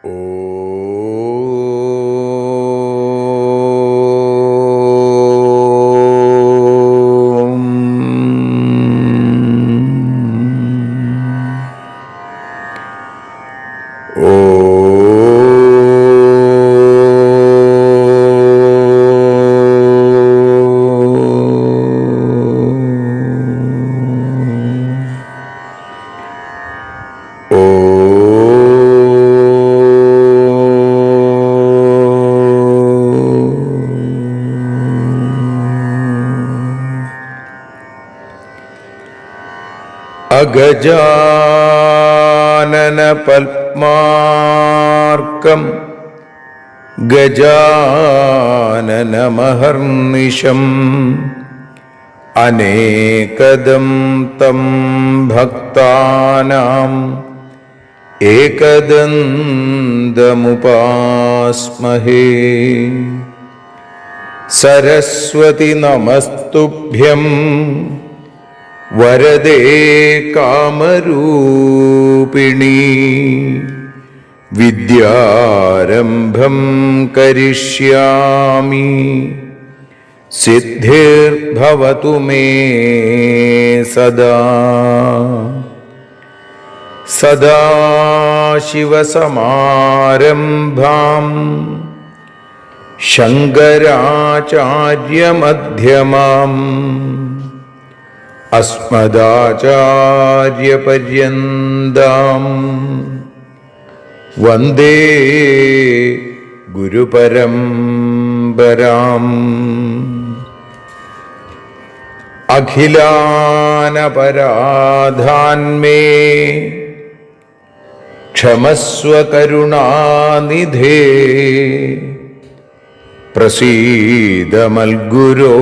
അഗജാനന പത്മാർക്കം ഗജാനനമഹർനിശം അനേകദം തം ഭക്താനാം ഏകദന്തമുപാസ്മഹേ. സരസ്വതി നമസ്തുഭ്യം വരദേ കാമരൂപിണി. വിദ്യാരംഭം കരിഷ്യാമി സിദ്ധിർഭവതു മേ സദാ. സദാശിവസമാരംഭാം ശങ്കരാചാര്യമധ്യമാം അസ്മദാചാര്യപര്യന്താം വന്ദേ ഗുരുപരമ്പരാം. അഖിലാനപരാധാന്മേ ക്ഷമസ്വ കരുണാനിധേ. പ്രസീദ മൽഗുരോ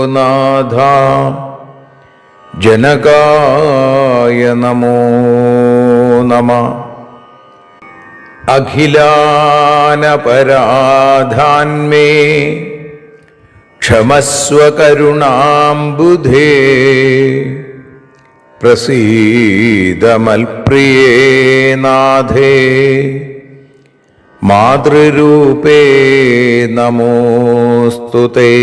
നാഥ ജനകായ നമോ നമഃ. അഖിലാനപരാധാന്മേ ക്ഷമസ്വ കരുണാംബുധേ. പ്രസീദ മൽപ്രിയേ നാഥേ മാതൃരൂപേ നമോസ്തുതേ.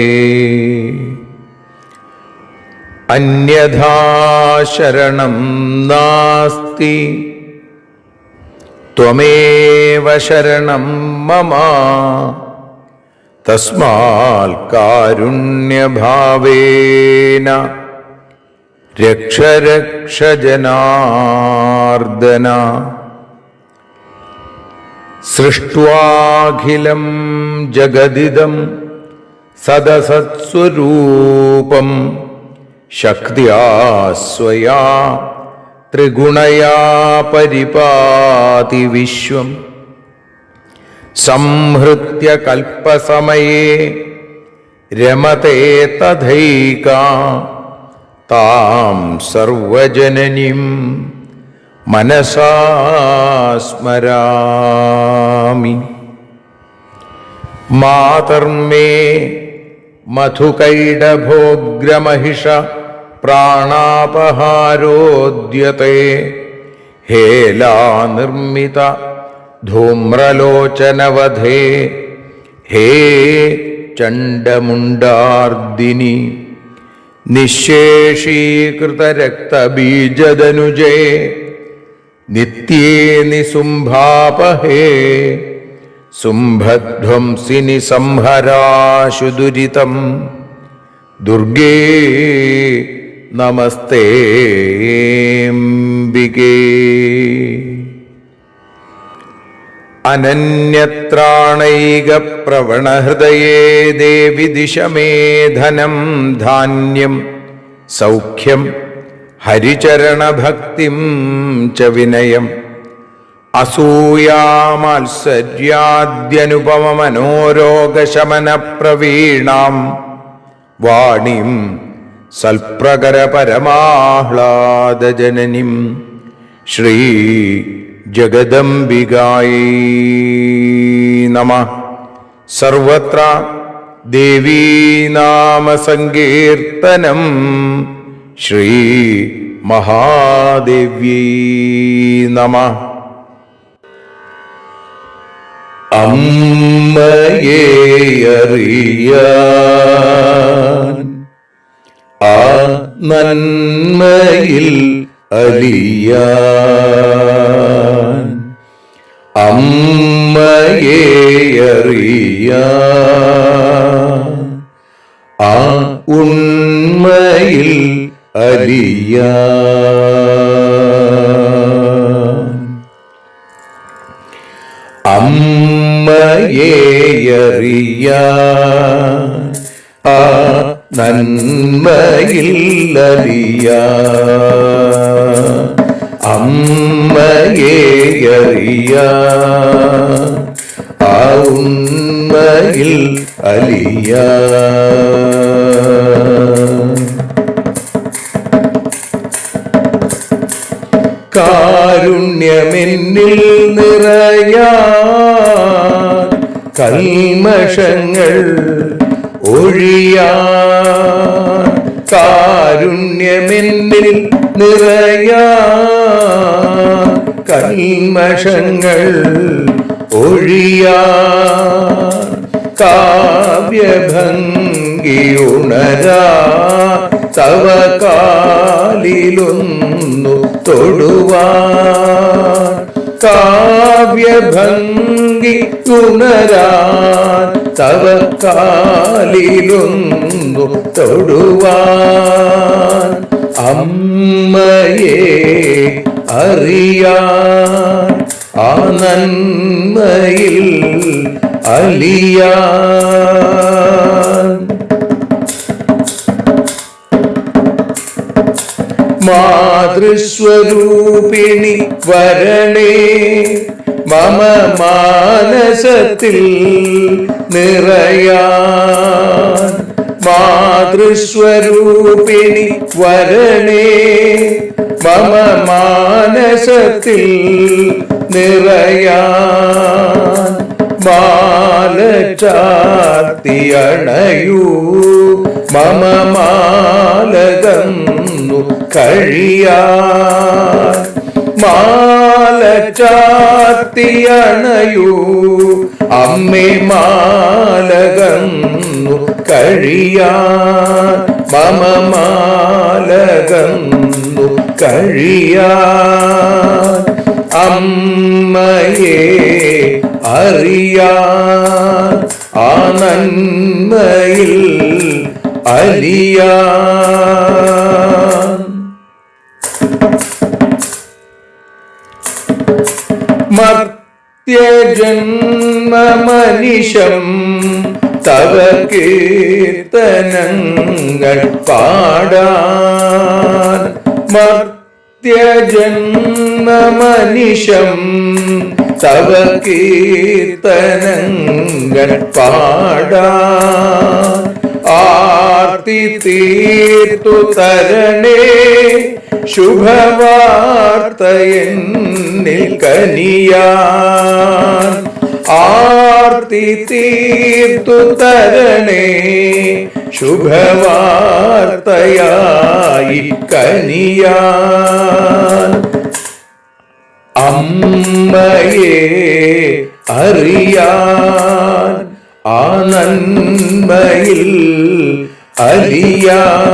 അന്യഥാ ശരണം നാസ്തി ത്വമേവ ശരണം മമ. തസ്മാൽ കാരുണ്യഭാവേന രക്ഷ രക്ഷ ജനാർദ്ദന. സൃഷ്ട്വാഖിലം ജഗദിദം സദസത്സ്വരൂപം ശക്ത്യാ സ്വയാ ത്രിഗുണയാ പരിപാതി വിശ്വം. സംഹൃത്യ കൽപ്പസമയേ രമതേ തഥൈകാ താം സർവജനനീം മനസാ സ്മരാമി. മാതർമേ മധുകൈടഭോഗ്രമഹിഷ പ്രാണാപഹാരോദ്യത്തെ. ഹേലാനിർമ്മിത ധൂമ്രലോചനവധേ. ഹേ ചണ്ഡമുണ്ഡാർദിനി നിശേഷീകൃതരക്തബീജദനുജേ. നിത്യേ നിസുംഭാപഹേ സുംഭധ്വംസിനി സംഹരാശു ദുരിതം. ദുർഗേ നമസ്തേംബികേ. അനന്യത്രാണൈകപ്രവണഹൃദയേ ദേവി ദിശ മേ ധനം ധാന്യം സൗഖ്യം ഹരിചരണഭക്തിം ച വിനയം. അസൂയാമാത്സര്യാദ്യനുപമമനോരോഗശമനപ്രവീണാം വാണിം സൽപ്രകരപരമാഹ്ലാദജനനിം ശ്രീ ജഗദംബികായൈ നമഃ. സർവത്ര ദേവീനാമസങ്കീർത്തനം ശ്രീ മഹാദേവ്യൈ നമഃ. അമ്മയെ അറിയാൻ ആ നന്മയിൽ അലിയാൻ അമ്മയെ അറിയാൻ ആ ഉണ്മയിൽ അലിയാൻ അമ്മയെ അറിയാൻ ആ നന്മയിൽ അലിയാൻ അമ്മയെ അറിയാൻ ആ ഉണ്മയിൽ അലിയാൻ കാരുണ്യമെന്നിൽ നിറയാൻ കൽമഷങ്ങൾ ഒഴിയാൻ കാരുണ്യമെന്നിൽ നിറയാൻ കൽമഷങ്ങൾ ഒഴിയാൻ കാവ്യഭംഗി ഉണരാ തവ കാലിലൊന്നു തൊടുവാൻ കാവ്യഭംഗി ഉണരാൻ തവ കാലിലൊന്നു തൊടുവാൻ അമ്മയെ അറിയാൻ ആ നന്മയിൽ അലിയാൻ മാതൃസ്വരൂപിണി വരണേ മമ മാനസത്തിൽ നിറയാൻ മാതൃസ്വരൂപിണി വരണേ മമ മാനസത്തിൽ നിറയാൻ മാല ചാർത്തിയണയൂ മമ മാലകന്നു കഴിയാൻ മാല ചാർത്തിയണയൂ അമ്മേ മാലകന്നു കഴിയാൻ മമ മാലകന്നു കഴിയാൻ അമ്മയെ അറിയാൻ ആ നന്മയിൽ അലിയാൻ മർത്യജന്മമനിശം തവ കീർത്തനങ്ങൾ പാടാൻ മർത്യജന്മമനിശം തവ കീർത്തനങ്ങൾ പാടാൻ ആർത്തി തീർത്തു തരണേ ശുഭവാർത്തയെന്നിൽ കനിയാൻ ആർത്തി തീർത്തു തരണേ ശുഭവാർത്തയായി കനിയാൻ അമ്മയെ അറിയാൻ ആ നന്മയിൽ അലിയാൻ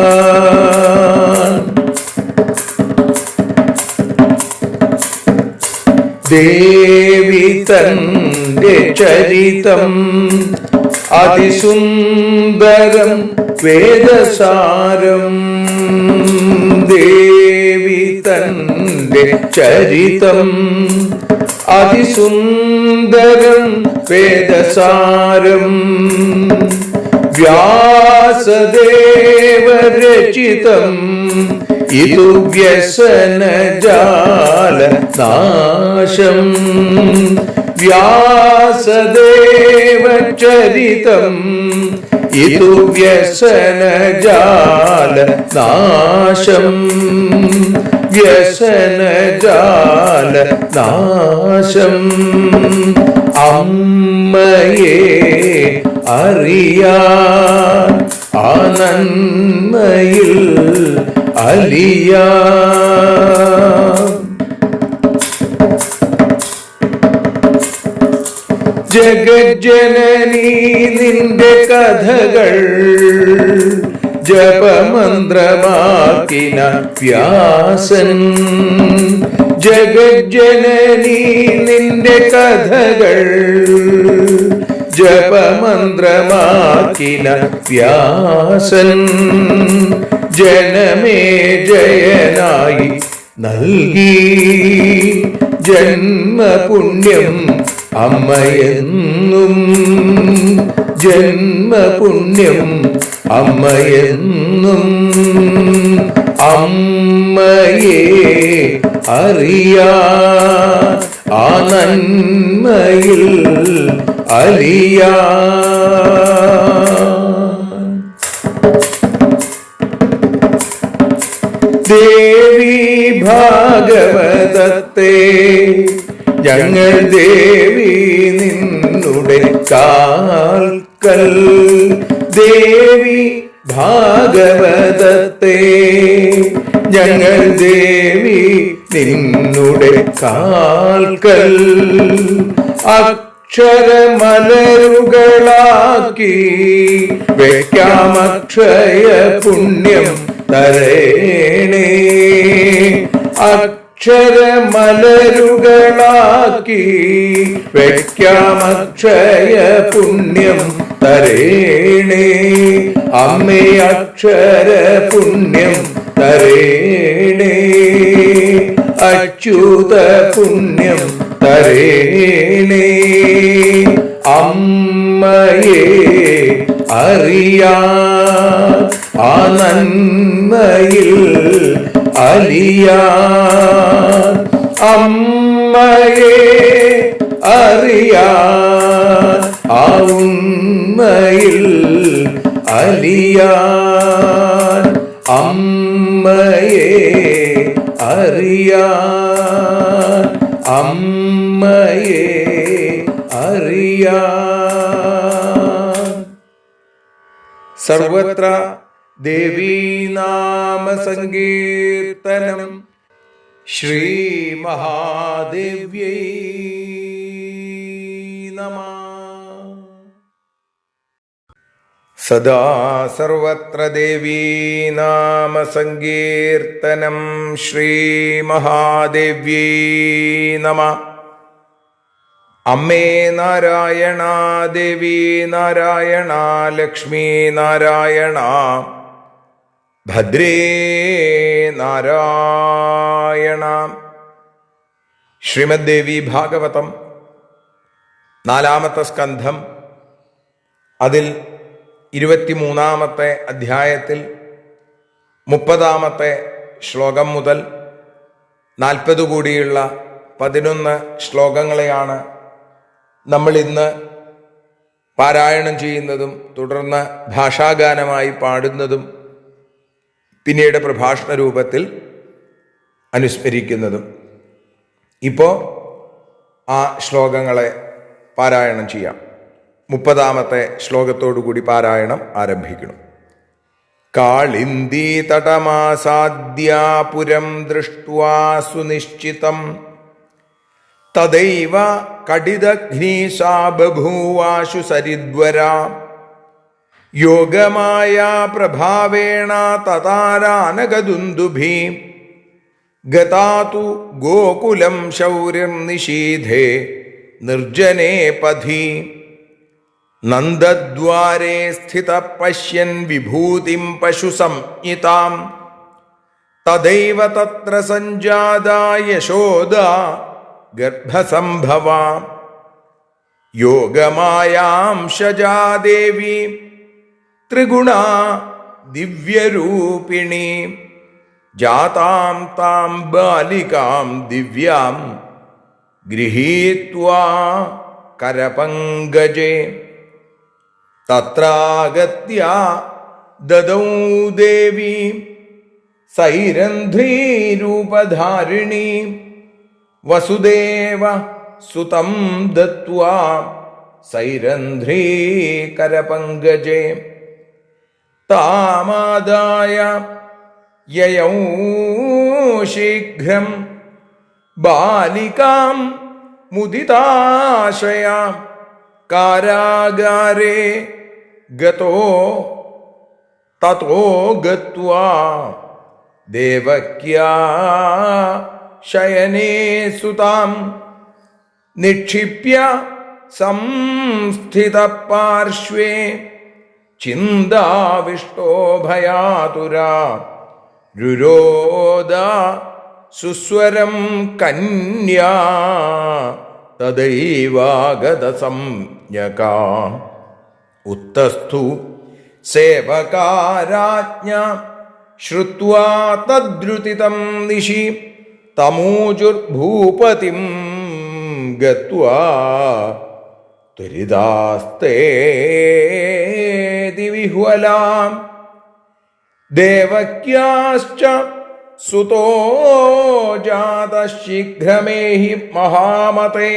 ദേവി തന്റെ ചരിതം അതിസുന്ദരം വേദസാരം ദേവി തന്റെ ചരിതം അതിസുന്ദരം വേദസാരം വ്യാസദേവരചിതം ഇതു വ്യസനജാല നാശം വ്യാസദേവചരിതം ഇതു വ്യസനജാല നാശം വ്യസനജാല നാശം അമ്മയെ അറിയാൻ ആ നന്മയിൽ അലിയാൻ ജഗജ്ജനനീ നിന്റെ കഥകൾ ജപമന്ത്രമാക്കിന വ്യാസൻ. ജഗജ്ജനനീ നിന്റെ കഥകൾ ജപമന്ത്രമാക്കിന വ്യാസൻ. ജനമേ ജയനായി നൽകി ജന്മപുണ്യം അമ്മയെന്നും. ജന്മപുണ്യം അമ്മയെന്നും. അമ്മയെ അറിയാ ആ നന്മയിൽ അലിയാ. ദേവി ഭാഗവതത്തെ ഞങ്ങൾ ദേവി നിന്നുടെ കാൽക്കൽ. ദേവി ഭാഗവതത്തെ ഞങ്ങൾ ദേവി നിന്നുടെ കാൽക്കൽ. അക്ഷരമലരുകളാക്കി വയ്ക്കാം അക്ഷയ പുണ്യം തരേണേ. അക്ഷരമലരുകളാക്കി വയ്ക്കാം അക്ഷയ പുണ്യം തരേണേ. അമ്മേ അക്ഷര പുണ്യം തരേണേ. അച്യുത പുണ്യം തരേണേ. അമ്മയെ അറിയാ ആ നന്മയിൽ അലിയാ. അമ്മയെ അറിയാ ആ ഉണ്മയിൽ അലിയാ. അമ്മയെ അറിയാ. അമ്മയെ അറിയാ. സർവത്ര ദേവീനാമ സങ്കീർത്തനം. ശ്രീ മഹാദേവ്യൈ നമഃ. സദാ സർവത്ര ദേവീനാമ സങ്കീർത്തനം. ശ്രീ മഹാദേവ്യൈ നമഃ. അമ്മേ നാരായണ, ദേവി നാരായണ, ലക്ഷ്മി നാരായണ, ഭദ്രേ നാരായണ. ശ്രീമദ് ദേവി ഭാഗവതം 4-ാമത്തെ സ്കന്ധം, അതിൽ 23-ാമത്തെ അധ്യായത്തിൽ 30-ാമത്തെ ശ്ലോകം മുതൽ 40 കൂടിയുള്ള 11 ശ്ലോകങ്ങളെയാണ് നമ്മൾ ഇന്ന് പാരായണം ചെയ്യുന്നതും തുടർന്ന് ഭാഷാഗാനമായി പാടുന്നതും പിന്നീട് പ്രഭാഷണ രൂപത്തിൽ അനുസ്മരിക്കുന്നതും. ഇപ്പോൾ ആ ശ്ലോകങ്ങളെ പാരായണം ചെയ്യാം. 30-ാമത്തെ ശ്ലോകത്തോടുകൂടി പാരായണം ആരംഭിക്കണം. കാളിന്ദീ തടമാസാദ്യാപുരം ദൃഷ്ട്വാ സുനിശ്ചിതം തദൈവ കടിദഘ്നീശാ ബഭൂവാശു സരിദ്വരാ. യോഗമായാ പ്രഭാവേണ തതാരാനകദുന്ദുഭി ഗതാതു ഗോകുലം ശൗര്യർനിഷീധേ നിർജനേ പഥി. നന്ദദ്വാരേ സ്ഥിത പശ്യൻ വിഭൂതിം പശു സംജ്ഞിതാം തദൈവ തത്ര സഞ്ജാതാ യശോദാ ഗർഭസംഭവാ. യോഗമായാംശജാ ദേവി ത്രിഗുണാ ദിവ്യരൂപിണി ജാതാം താം ബാലികാം ദിവ്യാം ഗൃഹീത്വാ കരപങ്കജേ. തത്രാഗത്യ ദദൗ ദേവി സൈരന്ധ്രീരൂപധാരിണി വസുദേവ സുതം ദത്വാ സൈരന്ധ്രീ കരപങ്കജേ. താമാദായ യയൗ ശീഘ്രം ബാലികാം മുദിതാശയാ കാരാഗാരേ ഗതോ തതോ ഗത്വാ ദേവക്യാ ശയനേ സുതാം നിക്ഷിപ്യ സംസ്ഥിത പാർശ്വേ ചിന്താവിഷ്ടോ ഭയാതുരാ രുരോദ സുസ്വരം കന്യാ തദൈവാഗത സംജ്ഞകാ ഉത്തസ്ഥു സേവകാരാജ്ഞ ശ്രുത്വാ തദ്രുതിതം നിശി തമൂജുർഭൂപതിം ഗത്വാ ത്വരിതാസ്തേതി വിഹ്വലാം ദേവക്യാശ്ച സുതോ ജാതഃ ശീഘ്രമേഹി മഹാമതേ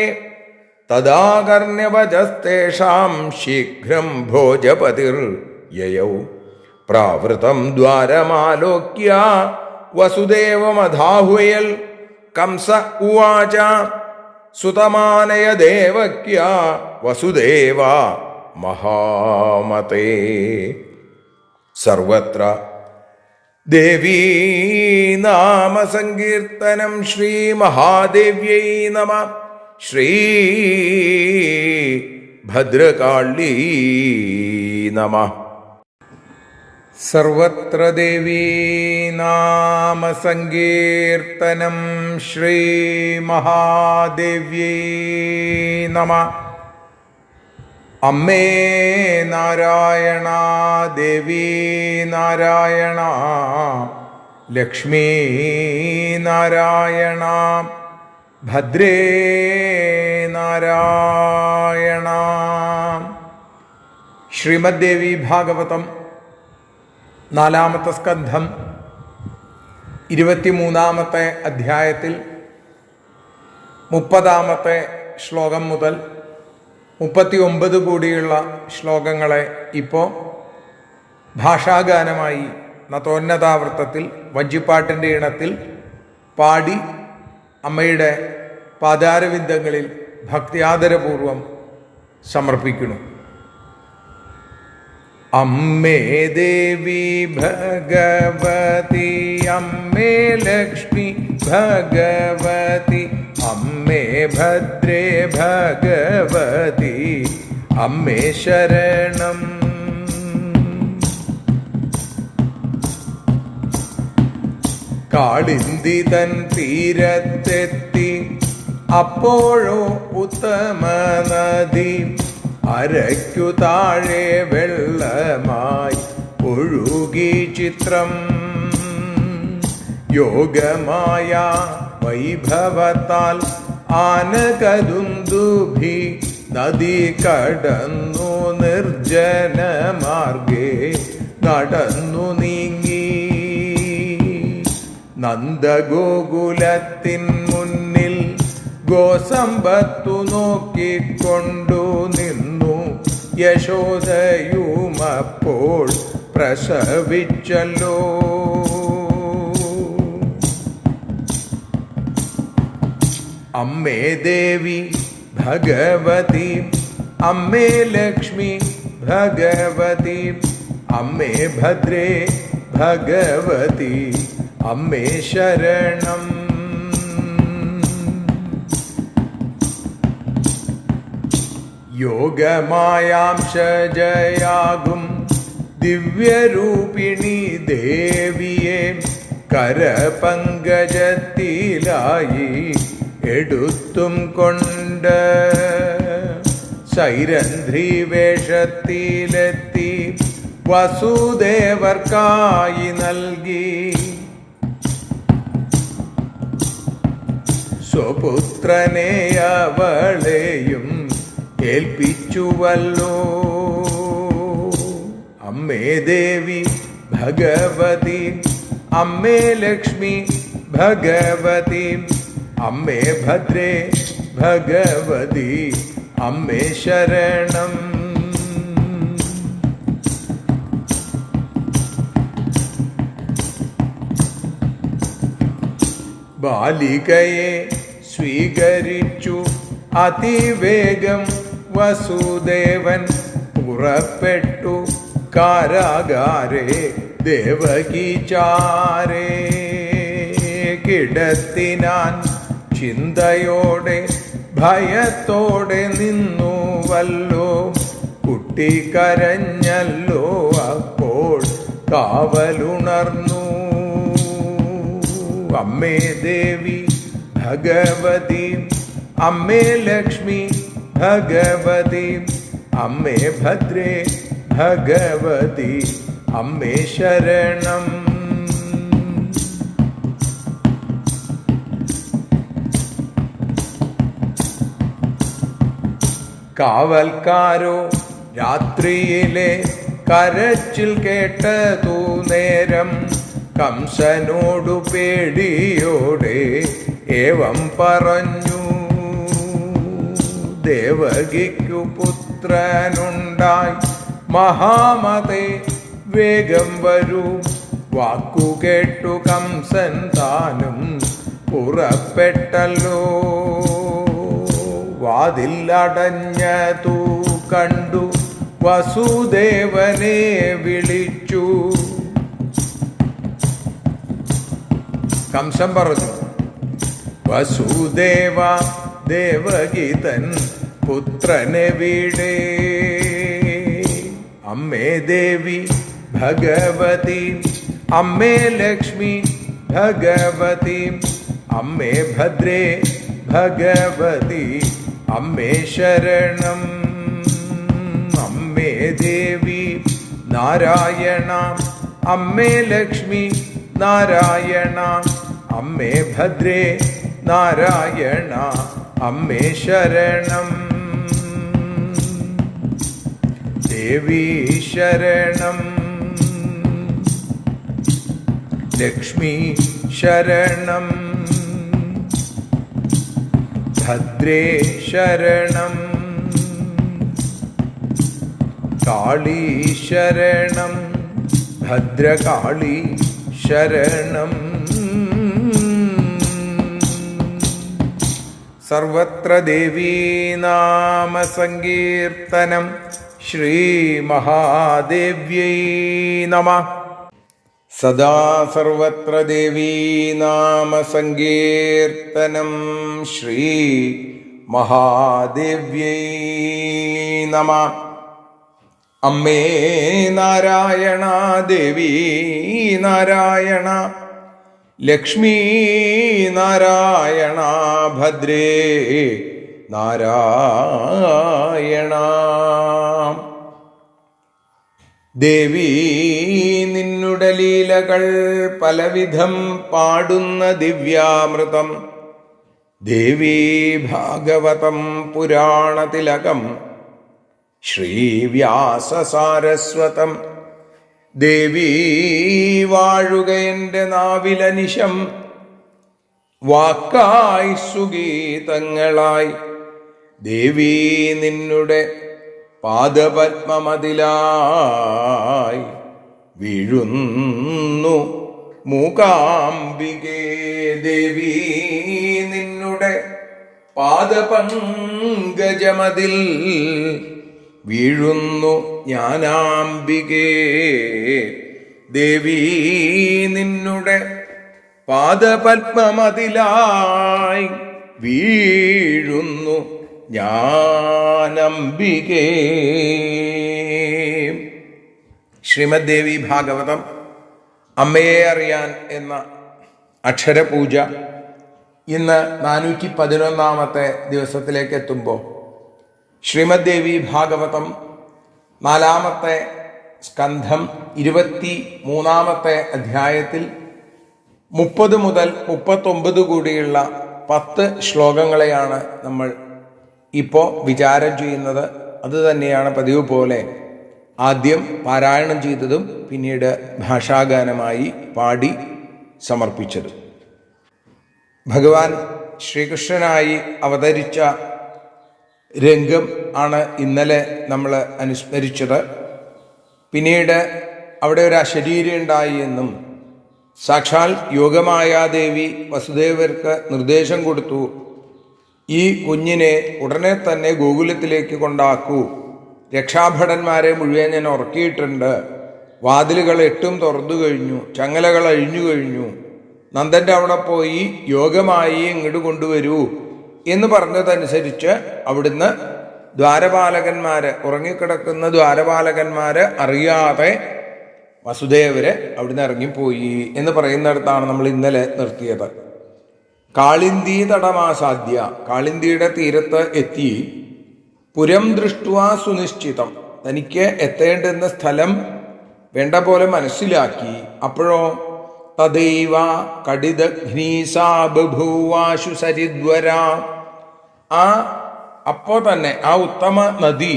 തദാകർണ്യവചസ്തേഷാം ശീഘ്രം ഭോജപതിർയയൗ പ്രാവൃതം ദ്വാരമാലോക്യ വസുദേവമധാഹ്വയൽ കംസ ഉവാച സുതമാനയ ദേവക്യ വസുദേവ മഹാമതേ. സർവത്ര ദേവീ നാമ സങ്കീർത്തനം. ശ്രീ മഹാദേവ്യൈ നമഃ. ശ്രീ ഭദ്രകാളീ നമഃ. സർവത്ര ദേവീ നാമ സങ്കീർത്തനം. ശ്രീ മഹാദേവ്യൈ നമഃ. അമ്മേ നാരായണ, ദേവീ നാരായണ, ലക്ഷ്മീ നാരായണ, ഭദ്രേ നാരായണ. ശ്രീമദ്ദേവി ഭാഗവതം 4-ാമത്തെ സ്കന്ധം 23-ാമത്തെ അധ്യായത്തിൽ 30-ാമത്തെ ശ്ലോകം മുതൽ 39 കൂടിയുള്ള ശ്ലോകങ്ങളെ ഇപ്പോൾ ഭാഷാഗാനമായി നതോന്നതാവൃത്തത്തിൽ വഞ്ചിപ്പാട്ടിൻ്റെ ഇണത്തിൽ പാടി അമ്മയുടെ പാദാരവിന്ദങ്ങളിൽ ഭക്തിയാദരപൂർവം സമർപ്പിക്കുന്നു. അമ്മേ ദേവി ഭഗവതി, അമ്മേ ലക്ഷ്മി ഭഗവതി, അമ്മേ ഭദ്രേ ഭഗവതി, അമ്മേ ശരണം. കാളിന്തി തൻ തീരത്തെത്തി അപ്പോഴോ ഉത്തമ നദി അരയ്ക്കു താഴെ വെള്ളമായി ഒഴുകി ചിത്രം. യോഗമായ വൈഭവത്താൽ ആനകദുന്ദുഭി നദി കടന്നു നിർജ്ജന മാർഗേ നടന്നു നീങ്ങി. നന്ദഗോകുലത്തിൻ മുന്നിൽ ഗോസമ്പത്തു നോക്കിക്കൊണ്ടു നിന്നു യശോദയുമപ്പോൾ പ്രസവിച്ചല്ലോ. അമ്മേ ദേവി ഭഗവതി, അമ്മേ ലക്ഷ്മി ഭഗവതി, അമ്മേ ഭദ്രേ ഭഗവതി, അമ്മേ ശരണം. യോഗമായാംശജയാകും ദിവ്യരൂപിണി ദേവിയെ കരപങ്കജത്തിലായി എടുത്തും കൊണ്ട് സൈരന്ധ്രി വേഷത്തിലെത്തി വസുദേവർക്കായി നൽകി. സ്വപുത്രനെ അവളെയും ഏൽപ്പിച്ചുവല്ലോ. അമ്മേ ദേവി ഭഗവതി, അമ്മേ ലക്ഷ്മി ഭഗവതി, അമ്മേ ഭദ്രേ ഭഗവതി, അമ്മേ ശരണം. ബാലികയെ സ്വീകരിച്ചു അതിവേഗം വസുദേവൻ പുറപ്പെട്ടു കാരാഗാരേ ദേവകി ചാരേ. കിടത്തിനാൻ ചിന്തയോടെ ഭയത്തോടെ നിന്നുവല്ലോ. കുട്ടി കരഞ്ഞല്ലോ അപ്പോൾ കാവലുണർന്നു. അമ്മേ ദേവി ഭഗവതി, അമ്മേ ലക്ഷ്മി ഭഗവതി, അമ്മേ ഭദ്രേ ഭഗവതി, അമ്മേ ശരണം. കാവൽക്കാരോ രാത്രിയിലെ കരച്ചിൽ കേട്ടതു നേരം കംസനോടു പേടിയോടെ ഏവം പറഞ്ഞു. ദേവകിക്കു പുത്രനുണ്ടായി മഹാമതേ വേഗം വരൂ. വാക്കുകേട്ടു കംസൻ താനും പുറപ്പെട്ടല്ലോ. വാതിലടഞ്ഞതു കണ്ടു വസുദേവനെ വിളിച്ചു. കംസൻ പറഞ്ഞു, വസുദേവ ദേവകി തൻ പുത്രനെവിടെ? അമ്മേ ദേവി ഭഗവതി, അമ്മേ ലക്ഷ്മി ഭഗവതി, അമ്മേ ഭദ്രേ ഭഗവതി, അമ്മേ ശരണം. അമ്മേ ദേവി നാരായണ, അമ്മേ ലക്ഷ്മി നാരായണ, അമ്മേ ഭദ്രേ നാരായണ, അമ്മേ ശരണം. ദേവി ശരണം, ലക്ഷ്മി ശരണം, ഭദ്രേ ശരണം, കാളി ശരണം, ഭദ്രകാളി ശരണം. സർവത്ര ദേവീനാമ സങ്കീർത്തനം. ശ്രീ മഹാദേവ്യൈ നമഃ. സദാ സർവത്ര ദേവീനാമ സങ്കീർത്തനം. ശ്രീ മഹാദേവ്യൈ നമഃ. അമ്മേ നാരായണ, ദേവി നാരായണ, ലക്ഷ്മീ നാരായണ, ഭദ്രേ നാരായണ. ദേവി നിന്നുടെ ലീലകൾ പലവിധം പാടുന്ന ദിവ്യാമൃതം. ദേവി ഭാഗവതം പുരാണതിലകം ശ്രീവ്യാസസാരസ്വതം. ദേവി വാഴുക എൻ്റെ നാവിലനിശം, വാക്കായി സുഗീതങ്ങളായി. ദേവി നിന്നുടെ പാദപത്മമതിലായി വീഴുന്നു മൂകാംബികേ. ദേവി നിന്നുടെ പാദപങ്കജമതിൽ വീഴുന്നു ജ്ഞാനാംബികേ. ദേവി നിന്നുടെ പാദപത്മമതിലായി വീഴുന്നു ജ്ഞാനംബികേ. ശ്രീമദ് ദേവി ഭാഗവതം അമ്മയെ അറിയാൻ എന്ന അക്ഷരപൂജ ഇന്ന് 411 ദിവസത്തിലേക്ക് എത്തുമ്പോൾ ശ്രീമദ് ദേവി ഭാഗവതം 4-ാമത്തെ സ്കന്ധം 23-ാമത്തെ അധ്യായത്തിൽ 30 മുതൽ 39 കൂടിയുള്ള 10 ശ്ലോകങ്ങളെയാണ് നമ്മൾ ഇപ്പോൾ വിചാരം ചെയ്യുന്നത്. അത് തന്നെയാണ് പതിവ് പോലെ ആദ്യം പാരായണം ചെയ്തതും പിന്നീട് ഭാഷാഗാനമായി പാടി സമർപ്പിച്ചതും. ഭഗവാൻ ശ്രീകൃഷ്ണനായി അവതരിച്ച രംഗം ആണ് ഇന്നലെ നമ്മൾ അനുസ്മരിച്ചത്. പിന്നീട് അവിടെ ഒരു അശരീരി ഉണ്ടായി എന്നും സാക്ഷാൽ യോഗമായാദേവി വസുദേവർക്ക് നിർദ്ദേശം കൊടുത്തു, ഈ കുഞ്ഞിനെ ഉടനെ തന്നെ ഗോകുലത്തിലേക്ക് കൊണ്ടാക്കൂ. രക്ഷാഭടന്മാരെ മുഴുവൻ ഞാൻ ഉറക്കിയിട്ടുണ്ട്. വാതിലുകൾ 8 തുറന്നു കഴിഞ്ഞു, ചങ്ങലകൾ അഴിഞ്ഞു കഴിഞ്ഞു. നന്ദൻ്റെ അവിടെ പോയി യോഗമായി ഇങ്ങോട്ട് കൊണ്ടുവരൂ എന്ന് പറഞ്ഞതനുസരിച്ച് അവിടുന്ന് ദ്വാരപാലകന്മാര്, ഉറങ്ങിക്കിടക്കുന്ന ദ്വാരപാലകന്മാര് അറിയാതെ വസുദേവര് അവിടുന്ന് ഇറങ്ങിപ്പോയി എന്ന് പറയുന്നിടത്താണ് നമ്മൾ ഇന്നലെ നിർത്തിയത്. കാളിന്തി തടമാസാദ്യ, കാളിന്തിയുടെ തീരത്ത് എത്തി. പുരം ദൃഷ്ട്വാ സുനിശ്ചിതം, തനിക്ക് എത്തേണ്ടുന്ന സ്ഥലം വേണ്ട പോലെ മനസ്സിലാക്കി. അപ്പോഴോ തദൈവ കടിദഘ്നീസാ ബഭൂവാശു സരിദ്വര, അപ്പോ തന്നെ ആ ഉത്തമ നദി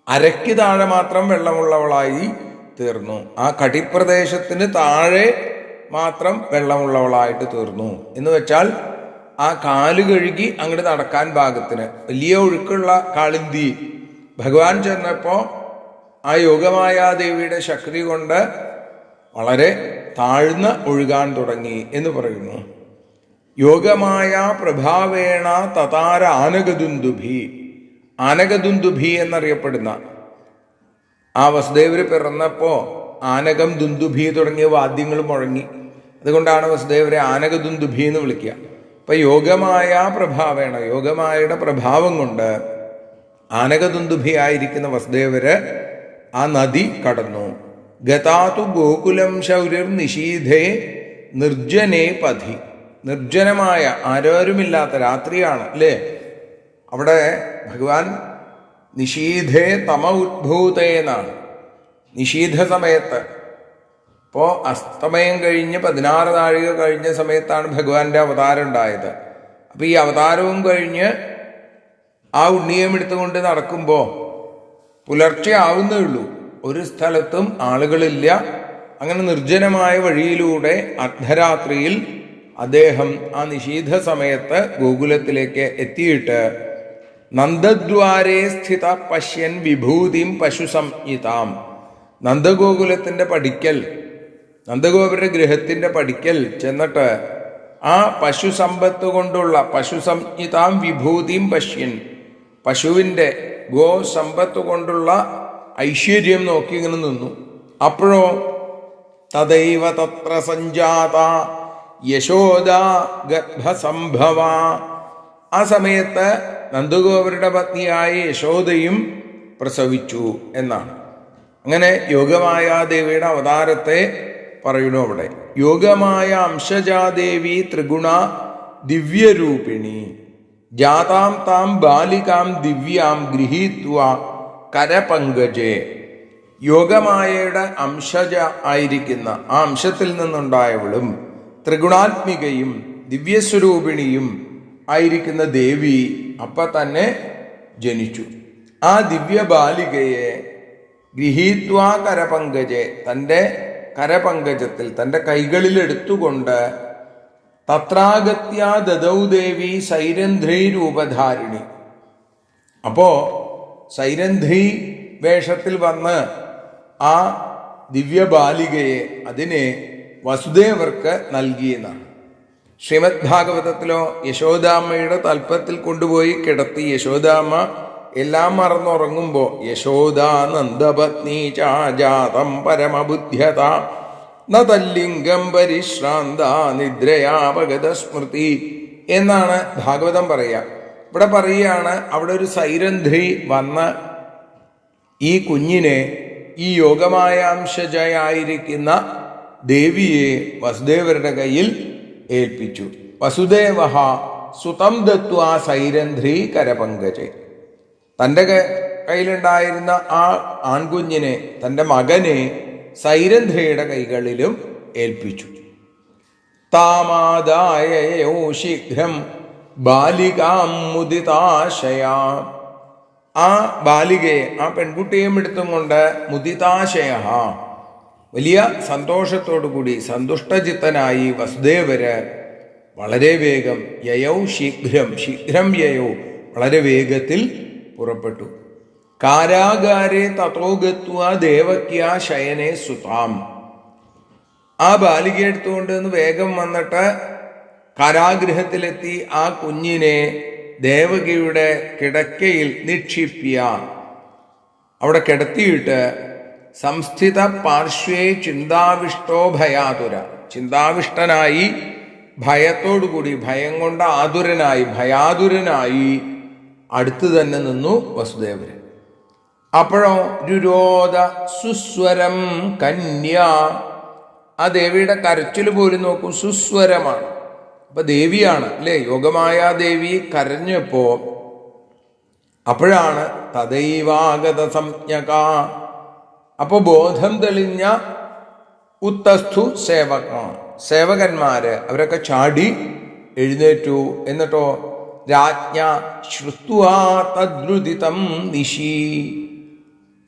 അരയ്ക്ക് താഴെ മാത്രം വെള്ളമുള്ളവളായി തീർന്നു. ആ കടിപ്രദേശത്തിന് താഴെ മാത്രം വെള്ളമുള്ളവളായിട്ട് തീർന്നു. എന്ന് വെച്ചാൽ ആ കാല് കഴുകി അങ്ങോട്ട് നടക്കാൻ പാകത്തിന് വലിയ ഒഴുക്കുള്ള കാളിന്തി ഭഗവാൻ ചെന്നപ്പോ ആ യോഗമായാദേവിയുടെ ശക്തി കൊണ്ട് വളരെ താഴ്ന്ന് ഒഴുകാൻ തുടങ്ങി എന്ന് പറയുന്നു. യോഗമായ പ്രഭാവേണ തതാര ആനകദുന്ദുഭി, ആനകദുന്ദുഭി എന്നറിയപ്പെടുന്ന ആ വസുദേവര് പിറന്നപ്പോ ആനകം, ദുന്ദുഭി തുടങ്ങിയ വാദ്യങ്ങൾ മുഴങ്ങി. അതുകൊണ്ടാണ് വസുദേവരെ ആനകദുന്ദുഭി എന്ന് വിളിക്കുക. അപ്പൊ യോഗമായ പ്രഭാവേണ, യോഗമായയുടെ പ്രഭാവം കൊണ്ട് ആനകദുന്ദുഭി ആയിരിക്കുന്ന വസുദേവര് ആ നദി കടന്നു. ഗതാതു ഗോകുലം ശൗര്യർ നിഷീധേ നിർജ്ജനേ പഥി, നിർജ്ജനമായ ആരോരുമില്ലാത്ത രാത്രിയാണ് അല്ലേ. അവിടെ ഭഗവാൻ നിഷീധേ തമ ഉദ്ഭൂതേന്നാണ്. നിഷീധ സമയത്ത്, ഇപ്പോൾ അസ്തമയം കഴിഞ്ഞ് 16 നാഴിക കഴിഞ്ഞ സമയത്താണ് ഭഗവാന്റെ അവതാരം ഉണ്ടായത്. അപ്പൊ ഈ അവതാരവും കഴിഞ്ഞ് ആ ഉണ്ണിയം എടുത്തുകൊണ്ട് നടക്കുമ്പോൾ പുലർച്ചെ ആവുന്നേ ഉള്ളൂ. ഒരു സ്ഥലത്തും ആളുകളില്ല. അങ്ങനെ നിർജ്ജനമായ വഴിയിലൂടെ അർദ്ധരാത്രിയിൽ അദ്ദേഹം ആ നിഷീധ സമയത്ത് ഗോകുലത്തിലേക്ക് എത്തിയിട്ട് നന്ദദ്വാരേ സ്ഥിത പശ്യൻ വിഭൂതിം പശു സംഹിതാം, നന്ദഗോകുലത്തിന്റെ പടിക്കൽ, നന്ദഗോപുര ഗൃഹത്തിന്റെ പടിക്കൽ ചെന്നിട്ട് ആ പശു സമ്പത്ത് കൊണ്ടുള്ള പശു സംഹിതാം വിഭൂതിം പശ്യൻ, പശുവിന്റെ ഗോ സമ്പത്ത് കൊണ്ടുള്ള ഐശ്വര്യം നോക്കി ഇങ്ങനെ നിന്നു. അപ്പോഴോ തദൈവ തത്ര സഞ്ജാത യശോദ ഗർഭസംഭവ, ആ സമയത്ത് നന്ദഗോപരുടെ പത്നിയായ യശോദയും പ്രസവിച്ചു എന്നാണ്. അങ്ങനെ യോഗമായാദേവിയുടെ അവതാരത്തെ പറയുന്നു അവിടെ. യോഗമായ അംശജാദേവി ത്രിഗുണ ദിവ്യരൂപിണി ജാതാം താം ബാലികാം ദിവ്യാം ഗൃഹീത്വ കരപങ്കജേ, യോഗമായയുടെ അംശജ ആയിരിക്കുന്ന ആ അംശത്തിൽ നിന്നുണ്ടായവളും ത്രിഗുണാത്മികയും ദിവ്യസ്വരൂപിണിയും ആയിരിക്കുന്ന ദേവി അപ്പ തന്നെ ജനിച്ചു. ആ ദിവ്യബാലികയെ ഗൃഹീത്വാ കരപങ്കജെ, തൻ്റെ കരപങ്കജത്തിൽ തൻ്റെ കൈകളിൽ എടുത്തുകൊണ്ട് തത്രാഗത്യാ ദദൗ ദേവി സൈരന്ധ്രീ രൂപധാരിണി, അപ്പോ സൈരന്ധ്രീ വേഷത്തിൽ വന്ന് ആ ദിവ്യബാലികയെ അതിനെ വസുദേവർക്ക് നൽകിയെന്നാണ്. ശ്രീമദ് ഭാഗവതത്തിലോ യശോദാമ്മയുടെ തൽപ്പത്തിൽ കൊണ്ടുപോയി കിടത്തി യശോദാമ്മ എല്ലാം മറന്നുറങ്ങുമ്പോൾ യശോദാനന്ദപത്നി ചാജാതം പരമബുദ്ധ്യത നതല്ലിംഗം പരിശ്രാന്ത നിദ്രയാപഗത സ്മൃതി എന്നാണ് ഭാഗവതം പറയുക. ഇവിടെ പറയുകയാണ് അവിടെ ഒരു സൈരന്ധ്രി വന്ന് ഈ കുഞ്ഞിനെ, ഈ യോഗമായാംശജയായിരിക്കുന്ന ദേവിയെ വസുദേവരുടെ കയ്യിൽ ഏൽപ്പിച്ചു. വസുദേവ സുതം ദത്വാ സൈരന്ധ്രി കരപങ്കജെ, തൻ്റെ കയ്യിലുണ്ടായിരുന്ന ആ ആൺകുഞ്ഞിനെ, തൻ്റെ മകനെ സൈരന്ധ്രിയുടെ കൈകളിലും ഏൽപ്പിച്ചു. താമാദായയോ ശീഘ്രം ബാലികാം മുദിതാശയാ, ആ ബാലികയെ, ആ പെൺകുട്ടിയെയും എടുത്തും കൊണ്ട് മുദിതാശയ, വലിയ സന്തോഷത്തോടുകൂടി സന്തുഷ്ടചിത്തനായി വസുദേവര് വളരെ വേഗം യയൗ ശീഘ്രം, ശീഘ്രം യയൗ, വളരെ വേഗത്തിൽ പുറപ്പെട്ടു. കാരാഗാരേ തതോ ഗത്വാ ദേവക്യാ ശയനേ സുതാം, ആ ബാലിക എടുത്തുകൊണ്ട് വേഗം വന്നിട്ട് കാരാഗൃഹത്തിലെത്തി ആ കുഞ്ഞിനെ ദേവകിയുടെ കിടക്കയിൽ നിക്ഷിപ്യ, അവിടെ കിടത്തിയിട്ട് സംസ്ഥിത പാർശ്വേ ചിന്താവിഷ്ടോ ഭയാതുര, ചിന്താവിഷ്ടനായി ഭയത്തോടുകൂടി, ഭയം കൊണ്ട് ആതുരനായി, ഭയാതുരനായി അടുത്തു തന്നെ നിന്നു വസുദേവര്. അപ്പോഴോ രുരോധ സുസ്വരം കന്യ, ആ ദേവിയുടെ കരച്ചിൽ പോലും നോക്കൂ, സുസ്വരമാണ്. അപ്പൊ ദേവിയാണ് അല്ലേ, യോഗമായ ദേവി കരഞ്ഞപ്പോ അപ്പോഴാണ് തദൈവാഗത സംജ്ഞക, അപ്പൊ ബോധം തെളിഞ്ഞ ഉത്തസ്ഥു സേവകന്മാര് അവരൊക്കെ ചാടി എഴുന്നേറ്റു. എന്നിട്ടോ രാജ്ഞ ശ്രുത്വാ തദ്രുദിതം നിശി,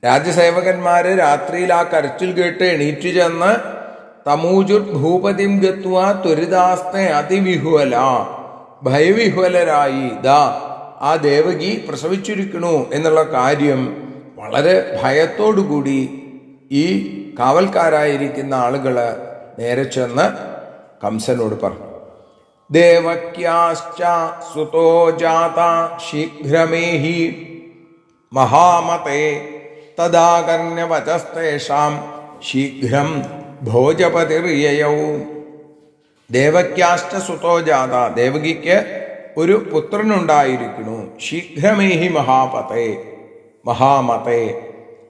രാജസേവകന്മാര് രാത്രിയിൽ ആ കരച്ചിൽ കേട്ട് എണീറ്റു ചെന്ന് തമൂജുർ ഭൂപതിം ഗത്വാ ത്വരിതാസ്ത അതിവിഹുവല, ഭയവിഹുവലരായി ദാ ആ ദേവകി പ്രസവിച്ചിരിക്കണു എന്നുള്ള കാര്യം വളരെ ഭയത്തോടുകൂടി ഈ കാവൽക്കാരായിരിക്കുന്ന ആളുകള് നേരെ ചെന്ന് കംസനോട് പറഞ്ഞു. ദേവക്യാശ്ച സുതോ ജാത ശീഘ്രമേഹി മഹാമതേ തദാകർണ്യവചസ്തേഷാം ശീഘ്രം ഭോജപതിർയയൗ. ദേവക്യാശ്ച സുതോ ജാത, ദേവകിക്ക് ഒരു പുത്രനുണ്ടായിരിക്കുന്നു. ശീഘ്രമേഹി മഹാമതേ,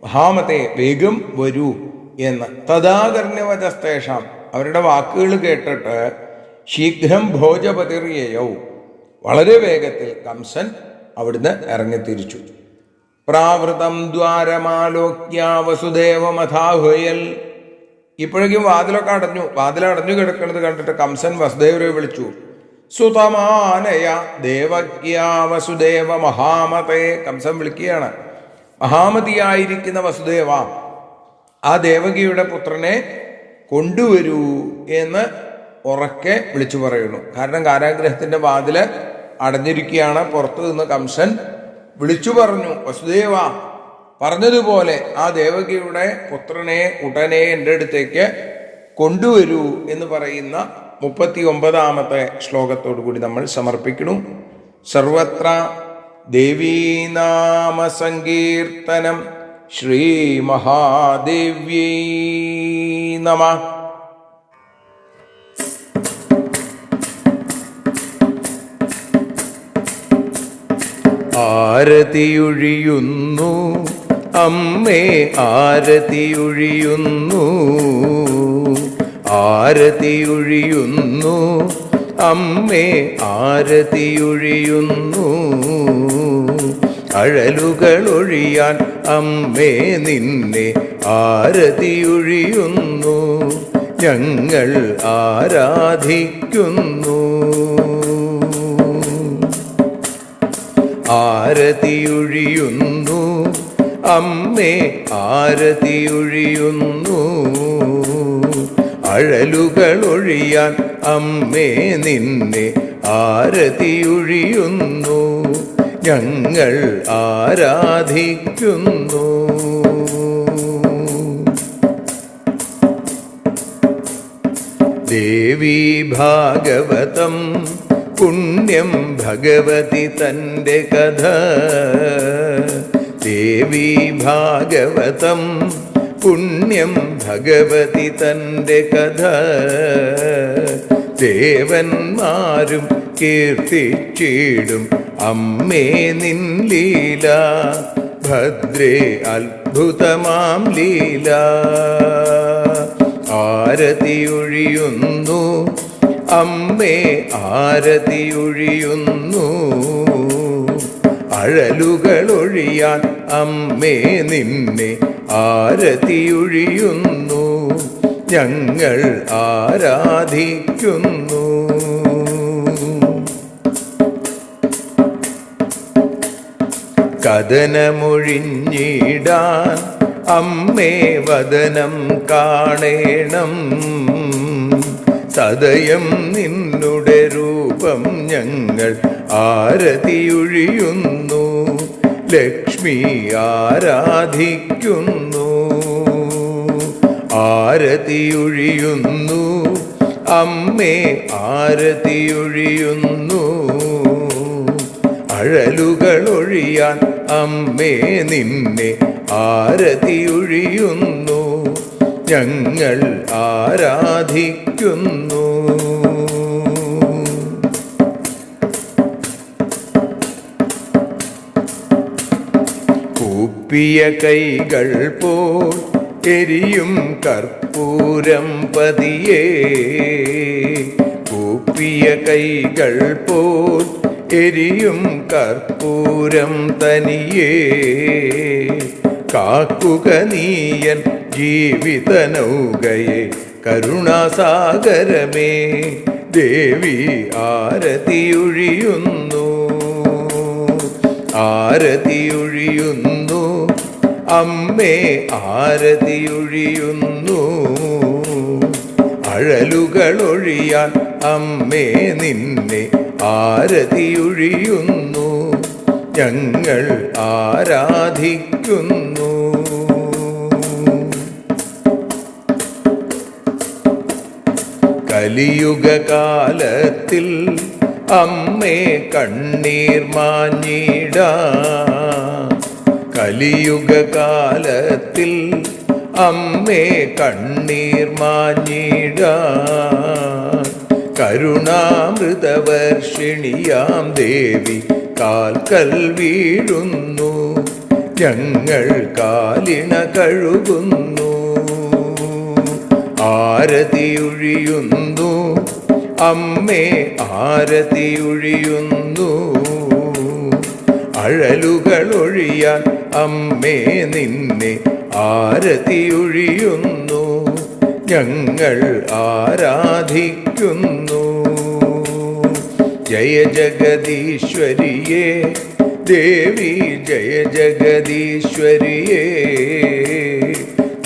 മഹാമതേ വേഗം വരൂ എന്ന്. തദാകർണ്യവചസ്തേഷാം, അവരുടെ വാക്കുകൾ കേട്ടിട്ട് ശീഘ്രം ഭോജപതിർയയൗ, വളരെ വേഗത്തിൽ കംസൻ അവിടുന്ന് ഇറങ്ങിത്തിരിച്ചു. പ്രാവൃതം ദ്വാരമാലോക്യ വസുദേവമഥാഹുയൽ, ഇപ്പോഴേക്കും വാതിലൊക്കെ അടഞ്ഞു, വാതിലടഞ്ഞു കിടക്കുന്നത് കണ്ടിട്ട് കംസൻ വസുദേവരെ വിളിച്ചു. സുതമാനയ ദേവക്യാ വസുദേവ മഹാമതേ, കംസൻ വിളിക്കുകയാണ്. മഹാമതിയായിരിക്കുന്ന വസുദേവ, ആ ദേവകിയുടെ പുത്രനെ കൊണ്ടുവരൂ എന്ന് ഉറക്കെ വിളിച്ചു പറയുന്നു. കാരണം കാരാഗ്രഹത്തിന്റെ വാതില് അടഞ്ഞിരിക്കുകയാണ്. പുറത്തു നിന്ന് കംസൻ വിളിച്ചു പറഞ്ഞു, വസുദേവ പറഞ്ഞതുപോലെ ആ ദേവകിയുടെ പുത്രനെ ഉടനെ എൻ്റെ അടുത്തേക്ക് കൊണ്ടുവരൂ എന്ന് പറയുന്ന 39ാമത്തെ ശ്ലോകത്തോടു കൂടി നമ്മൾ സമർപ്പിക്കുന്നു. സർവത്ര ദേവീനാമ സങ്കീർത്തനം. ശ്രീ മഹാദേവ്യൈ നമഃ. ആരതിയൊഴിയുന്നു അമ്മേ, ആരതിയൊഴിയുന്നു, ആരതിയൊഴിയുന്നു അമ്മേ, ആരതിയൊഴിയുന്നു. അഴലുകളൊഴിയാൻ അമ്മേ നിന്നെ ആരതിയൊഴിയുന്നു, ഞങ്ങൾ ആരാധിക്കുന്നു. ആരതിയൊഴിയുന്നു അമ്മേ, ആരതിയൊഴിയുന്നു. അഴലുകളൊഴിയാൻ അമ്മേ നിന്നെ ആരതിയൊഴിയുന്നു, ഞങ്ങൾ ആരാധിക്കുന്നു. ദേവി ഭാഗവതം പുണ്യം ഭഗവതി തൻ്റെ കഥ. ദേവി ഭാഗവതം പുണ്യം ഭഗവതി തൻ്റെ കഥ. ദേവന്മാരും കീർത്തിച്ചിടും അമ്മേ നിൻ ലീല, ഭദ്രേ അത്ഭുതമാം ലീല. ആരതിയൊഴിയുന്നു അമ്മേ, ആരതിയൊഴിയുന്നു. അഴലുകളൊഴിയാൻ അമ്മേ നിന്നെ ആരതിയൊഴിയുന്നു, ഞങ്ങൾ ആരാധിക്കുന്നു. കഥനമൊഴിഞ്ഞിടാൻ അമ്മേ വദനം കാണേണം, സദയം നിന്നുടെ രൂപം ഞങ്ങൾ ആരതിയൊഴിയുന്നു, ലക്ഷ്മി ആരാധിക്കുന്നു. ആരതിയൊഴിയുന്നു അമ്മേ, ആരതിയൊഴിയുന്നു. അഴലുകളൊഴിയാൻ അമ്മേ നിന്നെ ആരതിയൊഴിയുന്നു, ഞങ്ങൾ ആരാധിക്കുന്നു. കൂപ്പിയ കൈകൾ പോൽ എരിയും കർപ്പൂരം പതിയേ, കൂപ്പിയ കൈകൾ പോൽ എരിയും കർപ്പൂരം തനിയേ, കാക്കുക നീയൻ ജീവിത നൗകയെ കരുണാസാഗരമേ, ദേവി ആരതിയൊഴിയുന്നു, ആരതിയൊഴിയുന്നു, അമ്മേ ആരതിയൊഴിയുന്നു. അഴലുകളൊഴിയാൻ അമ്മേ നിന്നെ ആരതിയൊഴിയുന്നു, ഞങ്ങൾ ആരാധിക്കുന്നു. കലിയുഗകാലത്തിൽ അമ്മേ കണ്ണീർ മാഞ്ഞിടാൻ, കലിയുഗകാലത്തിൽ അമ്മേ കണ്ണീർ മാഞ്ഞിടാൻ, കരുണാമൃതവർഷിണിയാം ദേവി കാൽക്കൽ വീഴുന്നു, ഞങ്ങൾ കാലിണ കഴുകുന്നു. ആരതിയൊഴിയുന്നു അമ്മേ ആരതിയൊഴിയുന്നു, അഴലുകളൊഴിയാൻ അമ്മേ നിന്നെ ആരതിയൊഴിയുന്നു, ഞങ്ങൾ ആരാധിക്കുന്നു. ജയ ജഗദീശ്വരിയേ ദേവി, ജയ ജഗദീശ്വരിയേ,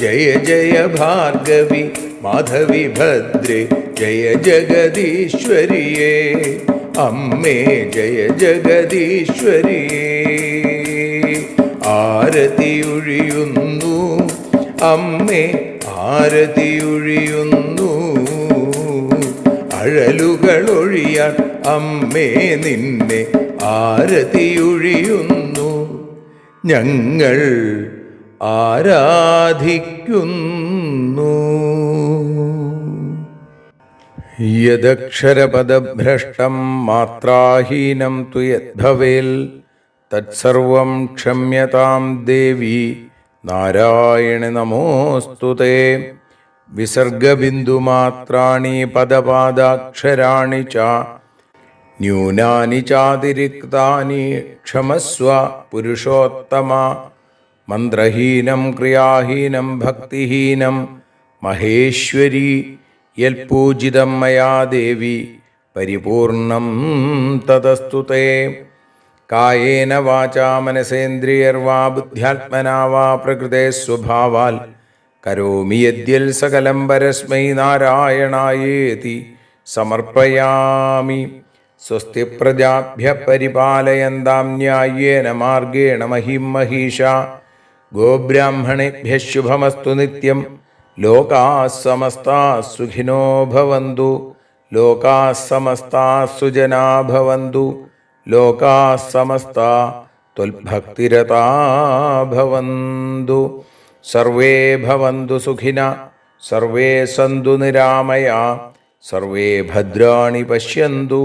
ജയ ജയ ഭാർഗവി മാധവി ഭദ്രേ, ജയ ജഗദീശ്വരിയേ അമ്മേ, ജയ ജഗദീശ്വരിയേ. ആരതിയൊഴിയുന്നു അമ്മേ ആരതിയൊഴിയുന്നു, അഴലുകളൊഴിയാൻ അമ്മേ നിന്നെ ആരതിയൊഴിയുന്നു, ഞങ്ങൾ ആരാധിക്കുന്നു. യദക്ഷരപദഭ്രഷ്ടം മാത്രാഹീനം തു യദ്ഭവേൽ തത്സർവം ക്ഷമ്യതാം ദേവി നാരായണി നമോസ്തുതേ. വിസർഗബിന്ദുമാത്രാണി പദപാദാക്ഷരാണി ച ന്യൂനാനി ചാതിരിക്താനി ക്ഷമസ്വ പുരുഷോത്തമ. മന്ത്രഹീനം ക്രിയാഹീനം ഭക്തിഹീനം മഹേശ്വരി യൽപൂജിതം മയാ ദേവി പരിപൂർണം തതസ്തുതേ. കായേന വാചാ മനസേന്ദ്രിയർവാ ബുദ്ധ്യാത്മനാ വാ പ്രകൃതേ സ്വഭാവാൽ കരോമി യദ്യൽ സകലം പരസ്മൈ നാരായണായേതി സമർപ്പയാമി. സ്വസ്തി പ്രജാഭ്യഃ പരിപാലയന്താം ന്യായേന മാർഗേണ മഹിം മഹീഷാ. ഗോബ്രാഹ്മണേഭ്യഃ ശുഭമസ്തു നിത്യം. ലോകാഃ സമസ്താഃ സുഖിനോ ഭവന്തു. ലോകാഃ സമസ്താഃ സുജനാ ഭവന്തു. ലോകാഃ സമസ്താഃ ത്വൽഭക്തിരതാ ഭവന്തു. സർവേ ഭവന്തു സുഖിനഃ. സർവേ സന്തു നിരാമയാ. സർവേ ഭദ്രാണി പശ്യന്തു.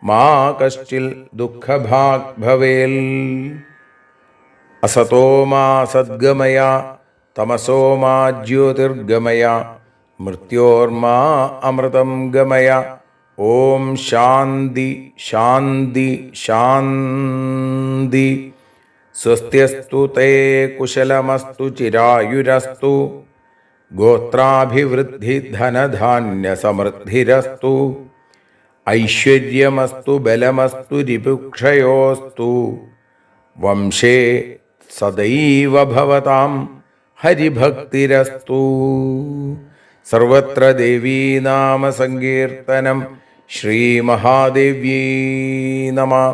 മാ കശ്ചിൽ ദുഃഖഭാഗ് ഭവേൽ. അസതോ മാ സദ്ഗമയ. തമസോ മാ ജ്യോതിർഗമയ. മൃത്യോർമാ അമൃതം ഗമയ. ഓം ശാന്തി ശാന്തി ശാന്തി. സ്വസ്ത്യസ്തു തേ കുശലമസ്തു ചിരായുരസ്തു. ഗോത്രാഭിവൃദ്ധി ധനധാന്യ സമൃദ്ധിരസ്തു. ഐശ്വര്യമസ്തു ബലമസ്തു രിപുക്ഷയോസ്തു. വംശേ സദൈവ ഭവതാം ഹരിഭക്തിരസ്തു. സർവത്ര ദേവീനാമ സങ്കീർത്തനം. ശ്രീമഹാദേവ്യൈ നമഃ.